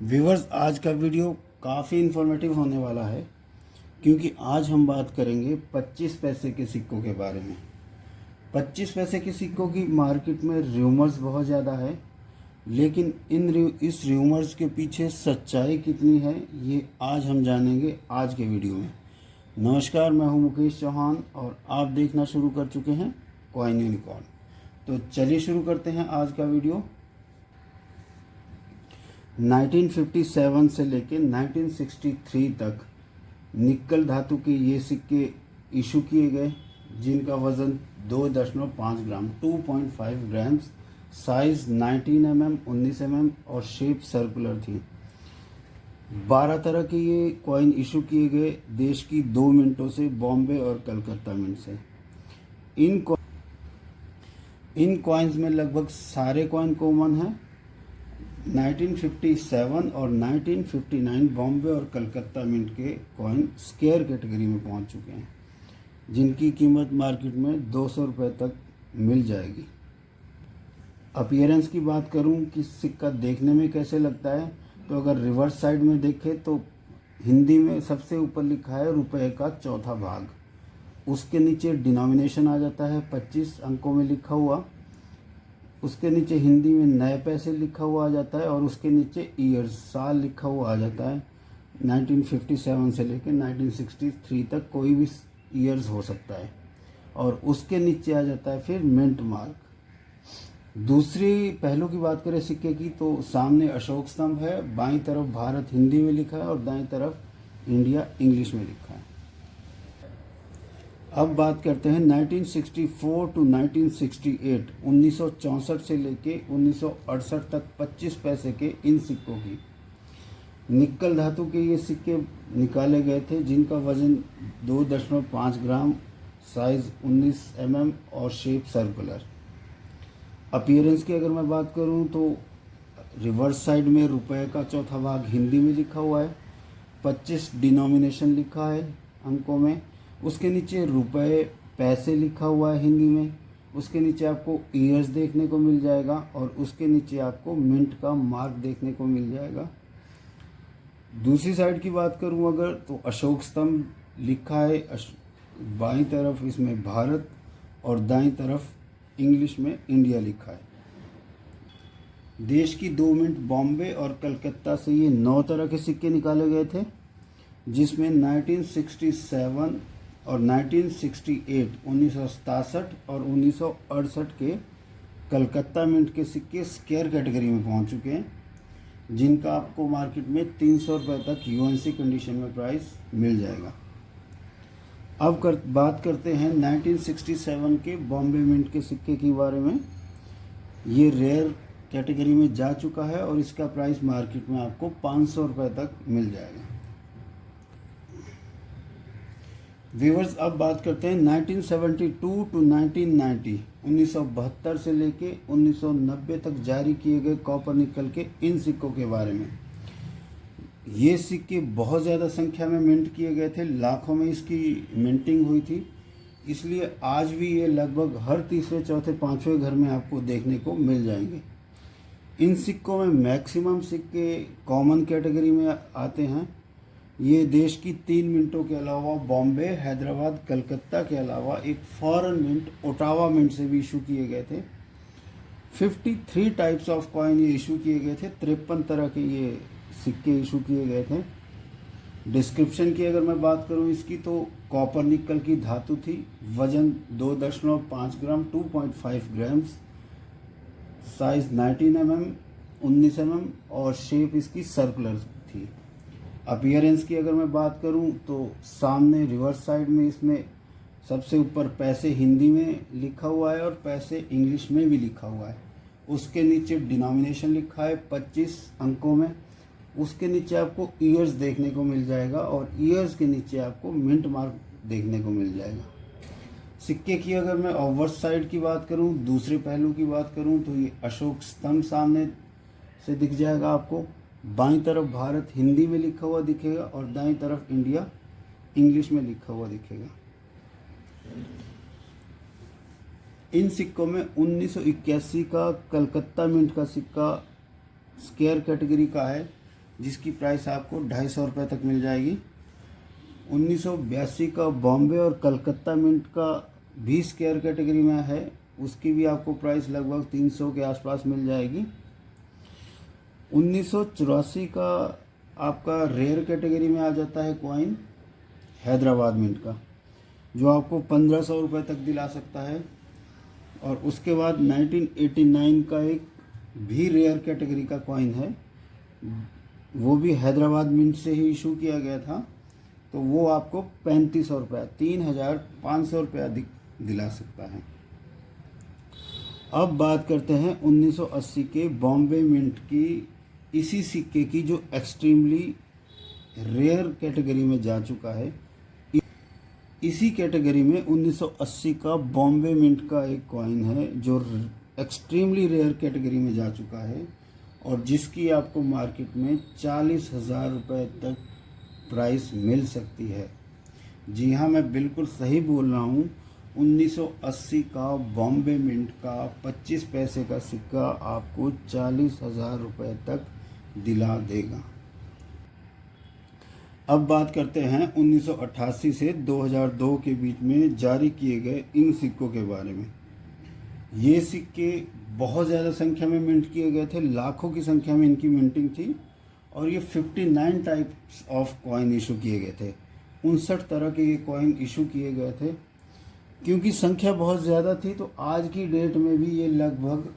Viewers, आज का video काफ़ी इन्फॉर्मेटिव होने वाला है क्योंकि आज हम बात करेंगे 25 पैसे के सिक्कों के बारे में। 25 पैसे के सिक्कों की मार्केट में र्यूमर्स बहुत ज़्यादा है, लेकिन इस र्यूमर्स के पीछे सच्चाई कितनी है ये आज हम जानेंगे आज के वीडियो में। नमस्कार, मैं हूं मुकेश चौहान और आप देखना शुरू कर चुके हैं कॉइन यूनिकॉर्न। तो चलिए शुरू करते हैं आज का वीडियो। 1957 से लेके 1963 तक निक्कल धातु के ये सिक्के इशू किए गए, जिनका वज़न 2.5 ग्राम 2.5 ग्राम्स, साइज़ 19 mm 19 mm और शेप सर्कुलर थी। 12 तरह के ये कॉइन इशू किए गए देश की 2 मिनटों से, बॉम्बे और कलकत्ता मिंट से। इन कॉइन्स में लगभग सारे कॉइन कॉमन हैं। 1957 और 1959 बॉम्बे और कलकत्ता मिंट के कॉइन स्केयर कैटेगरी में पहुंच चुके हैं, जिनकी कीमत मार्केट में 200 रुपये तक मिल जाएगी। अपीयरेंस की बात करूं कि सिक्का देखने में कैसे लगता है, तो अगर रिवर्स साइड में देखें तो हिंदी में सबसे ऊपर लिखा है रुपए का चौथा भाग। उसके नीचे डिनोमिनेशन आ जाता है 25 अंकों में लिखा हुआ। उसके नीचे हिंदी में नए पैसे लिखा हुआ आ जाता है और उसके नीचे ईयर्स, साल लिखा हुआ आ जाता है। 1957 से लेकर 1963 तक कोई भी ईयर्स हो सकता है और उसके नीचे आ जाता है फिर मिंट मार्क। दूसरी पहलू की बात करें सिक्के की, तो सामने अशोक स्तंभ है, बाईं तरफ भारत हिंदी में लिखा है और दाईं तरफ इंडिया इंग्लिश में लिखा है। अब बात करते हैं 1964 टू 1968, 1964 से लेके 1968 तक 25 पैसे के इन सिक्कों की। निक्कल धातु के ये सिक्के निकाले गए थे, जिनका वज़न 2.5 ग्राम, साइज़ 19 mm और शेप सर्कुलर। अपीयरेंस की अगर मैं बात करूं तो रिवर्स साइड में रुपए का चौथा भाग हिंदी में लिखा हुआ है, 25 डिनोमिनेशन लिखा है अंकों में। उसके नीचे रुपए पैसे लिखा हुआ है हिंदी में। उसके नीचे आपको ईयर्स देखने को मिल जाएगा और उसके नीचे आपको मिंट का मार्क देखने को मिल जाएगा। दूसरी साइड की बात करूं अगर, तो अशोक स्तंभ लिखा है बाईं तरफ इसमें भारत और दाईं तरफ इंग्लिश में इंडिया लिखा है। देश की 2 मिनट बॉम्बे और कलकत्ता से ये 9 तरह के सिक्के निकाले गए थे, जिसमें 1967 और 1968 1967 और 1968 के कलकत्ता मिंट के सिक्के स्केयर कैटेगरी में पहुंच चुके हैं, जिनका आपको मार्केट में 300 रुपये तक यूएनसी कंडीशन में प्राइस मिल जाएगा। अब बात करते हैं 1967 के बॉम्बे मिंट के सिक्के के बारे में। ये रेयर कैटेगरी में जा चुका है और इसका प्राइस मार्केट में आपको 500 रुपये तक मिल जाएगा। व्यूअर्स, अब बात करते हैं 1972 टू 1990, 1972 से लेके 1990 तक जारी किए गए कॉपर निकल के इन सिक्कों के बारे में। ये सिक्के बहुत ज़्यादा संख्या में मिंट किए गए थे, लाखों में इसकी मिंटिंग हुई थी, इसलिए आज भी ये लगभग हर तीसरे चौथे पाँचवें घर में आपको देखने को मिल जाएंगे। इन सिक्कों में मैक्सिमम सिक्के कॉमन कैटेगरी में आते हैं। ये देश की 3 मिनटों के अलावा बॉम्बे, हैदराबाद, कलकत्ता के अलावा एक फॉरेन मिंट ओटावा मिंट से भी इशू किए गए थे। 53 टाइप्स ऑफ कॉइन ये इशू किए गए थे, 53 तरह के ये सिक्के इशू किए गए थे। डिस्क्रिप्शन की अगर मैं बात करूं इसकी, तो कॉपर निकल की धातु थी, वजन 2.5 ग्राम 2.5 ग्राम्स, साइज 19 mm 19 mm और शेप इसकी सर्कुलर थी। अपीयरेंस की अगर मैं बात करूं तो सामने रिवर्स साइड में इसमें सबसे ऊपर पैसे हिंदी में लिखा हुआ है और पैसे इंग्लिश में भी लिखा हुआ है। उसके नीचे डिनोमिनेशन लिखा है 25 अंकों में। उसके नीचे आपको ईयर्स देखने को मिल जाएगा और ईयर्स के नीचे आपको मिंट मार्क देखने को मिल जाएगा। सिक्के की अगर मैं ऑवर्स साइड की बात करूं, दूसरे पहलू की बात करूं, तो ये अशोक स्तंभ सामने से दिख जाएगा आपको। बाईं तरफ भारत हिंदी में लिखा हुआ दिखेगा और दाईं तरफ इंडिया इंग्लिश में लिखा हुआ दिखेगा। इन सिक्कों में 1981 का कलकत्ता मिंट का सिक्का स्केयर कैटेगरी का है, जिसकी प्राइस आपको 250 रुपये तक मिल जाएगी। 1982 का बॉम्बे और कलकत्ता मिंट का भी स्क्वायर कैटेगरी में है, उसकी भी आपको प्राइस लगभग 300 के आसपास मिल जाएगी। 1984 का आपका रेयर कैटेगरी में आ जाता है कॉइन हैदराबाद मिंट का, जो आपको 1500 रुपये तक दिला सकता है। और उसके बाद 1989 का एक भी रेयर कैटेगरी का कॉइन है, वो भी हैदराबाद मिंट से ही इशू किया गया था, तो वो आपको 3500 रुपये 3500 रुपया दिला सकता है। अब बात करते हैं 1980 के बॉम्बे मिंट की, इसी सिक्के की जो एक्सट्रीमली रेयर कैटेगरी में जा चुका है। इसी कैटेगरी में 1980 का बॉम्बे मिंट का एक कॉइन है जो एक्सट्रीमली रेयर कैटेगरी में जा चुका है और जिसकी आपको मार्केट में 40,000 रुपये तक प्राइस मिल सकती है। जी हाँ, मैं बिल्कुल सही बोल रहा हूँ। 1980 का बॉम्बे मिंट का 25 पैसे का सिक्का आपको 40,000 रुपये तक दिला देगा। अब बात करते हैं 1988 से 2002 के बीच में जारी किए गए इन सिक्कों के बारे में। ये सिक्के बहुत ज़्यादा संख्या में मिंट किए गए थे, लाखों की संख्या में इनकी मिंटिंग थी और ये 59 टाइप्स ऑफ कॉइन इशू किए गए थे। 59 तरह के ये कॉइन इशू किए गए थे। क्योंकि संख्या बहुत ज़्यादा थी तो आज की डेट में भी ये लगभग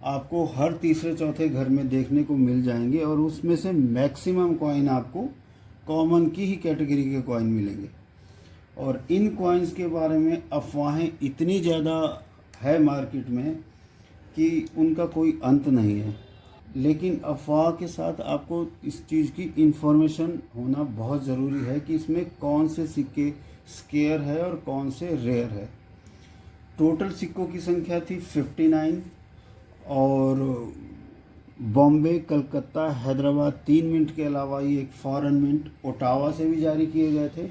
आपको हर तीसरे चौथे घर में देखने को मिल जाएंगे और उसमें से मैक्सिमम कॉइन आपको कॉमन की ही कैटेगरी के कॉइन मिलेंगे। और इन कॉइन्स के बारे में अफवाहें इतनी ज़्यादा है मार्केट में कि उनका कोई अंत नहीं है, लेकिन अफवाह के साथ आपको इस चीज़ की इन्फॉर्मेशन होना बहुत ज़रूरी है कि इसमें कौन से सिक्के स्केयर है और कौन से रेयर है। टोटल सिक्कों की संख्या थी 59 और बॉम्बे, कलकत्ता, हैदराबाद 3 मिंट के अलावा ये एक फॉरेन मिंट ओटावा से भी जारी किए गए थे।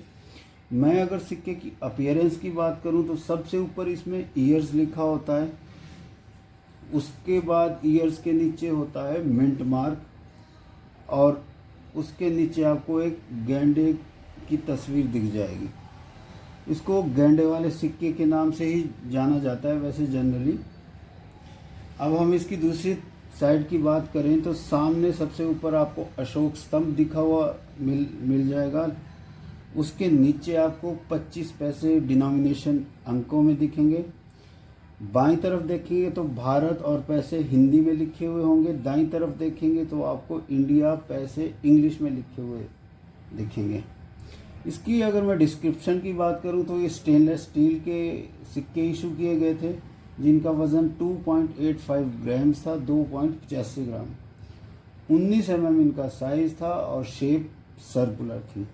मैं अगर सिक्के की अपीयरेंस की बात करूं तो सबसे ऊपर इसमें ईयर्स लिखा होता है, उसके बाद ईयर्स के नीचे होता है मिंट मार्क और उसके नीचे आपको एक गैंडे की तस्वीर दिख जाएगी। इसको गैंडे वाले सिक्के के नाम से ही जाना जाता है वैसे जनरली। अब हम इसकी दूसरी साइड की बात करें तो सामने सबसे ऊपर आपको अशोक स्तंभ दिखा हुआ मिल जाएगा। उसके नीचे आपको 25 पैसे डिनोमिनेशन अंकों में दिखेंगे। बाईं तरफ देखेंगे तो भारत और पैसे हिंदी में लिखे हुए होंगे। दाईं तरफ देखेंगे तो आपको इंडिया पैसे इंग्लिश में लिखे हुए दिखेंगे। इसकी अगर मैं डिस्क्रिप्शन की बात करूं तो ये स्टेनलेस स्टील के सिक्के इशू किए गए थे जिनका वज़न 2.85 ग्राम्स था, 2.85 ग्राम। 19 mm इनका साइज़ था और शेप सर्कुलर थी।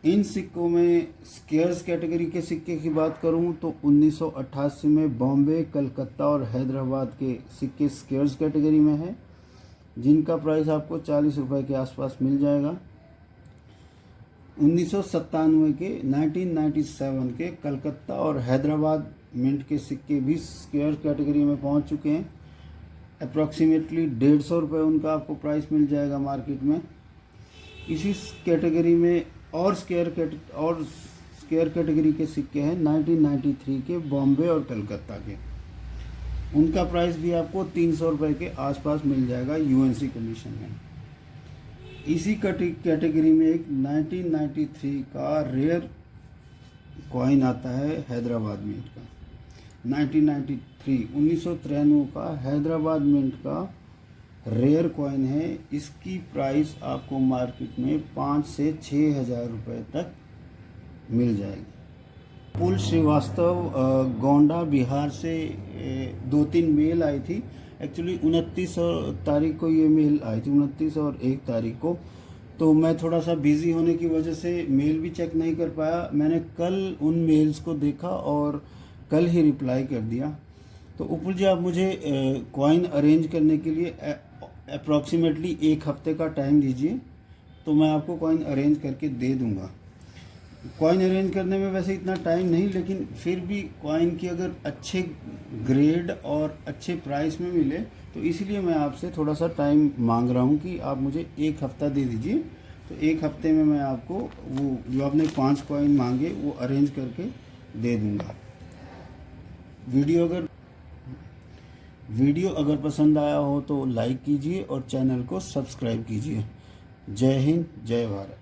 इन सिक्कों में स्केयर्स कैटेगरी के सिक्के की बात करूं तो 1988 में बॉम्बे, कलकत्ता और हैदराबाद के सिक्के स्केयर्स कैटेगरी में है जिनका प्राइस आपको 40 रुपये के आसपास मिल जाएगा। 1997 के कलकत्ता और हैदराबाद मिंट के सिक्के भी स्क्वायर कैटेगरी में पहुंच चुके हैं। अप्रॉक्सीमेटली 150 रुपये उनका आपको प्राइस मिल जाएगा मार्केट में। इसी कैटेगरी में और स्क्वायर कैटेगरी के सिक्के हैं 1993 के बॉम्बे और कलकत्ता के। उनका प्राइस भी आपको 300 रुपये के आसपास मिल जाएगा यूएनसी कंडीशन में। इसी कैटेगरी में एक 1993 का रेयर कॉइन आता है हैदराबाद मिंट का। 1993 का हैदराबाद मिंट का रेयर कॉइन है। इसकी प्राइस आपको मार्केट में 5 से 6 हज़ार रुपये तक मिल जाएगी। पुल श्रीवास्तव गोंडा बिहार से 2-3 मेल आई थी। एक्चुअली 29 तारीख को ये मेल आई थी, 29 और 1 तारीख को। तो मैं थोड़ा सा बिज़ी होने की वजह से मेल भी चेक नहीं कर पाया। मैंने कल उन मेल्स को देखा और कल ही रिप्लाई कर दिया। तो उपुल जी, आप मुझे कॉइन अरेंज करने के लिए अप्रॉक्सीमेटली 1 हफ्ते का टाइम दीजिए, तो मैं आपको कॉइन अरेंज करके दे दूंगा। कॉइन अरेंज करने में वैसे इतना टाइम नहीं, लेकिन फिर भी कॉइन की अगर अच्छे ग्रेड और अच्छे प्राइस में मिले तो इसलिए मैं आपसे थोड़ा सा टाइम मांग रहा हूँ कि आप मुझे 1 हफ़्ता दे दीजिए। तो 1 हफ़्ते में मैं आपको वो जो आपने 5 कॉइन मांगे वो अरेंज करके दे दूँगा। वीडियो अगर पसंद आया हो तो लाइक कीजिए और चैनल को सब्सक्राइब कीजिए। जय हिंद, जय भारत।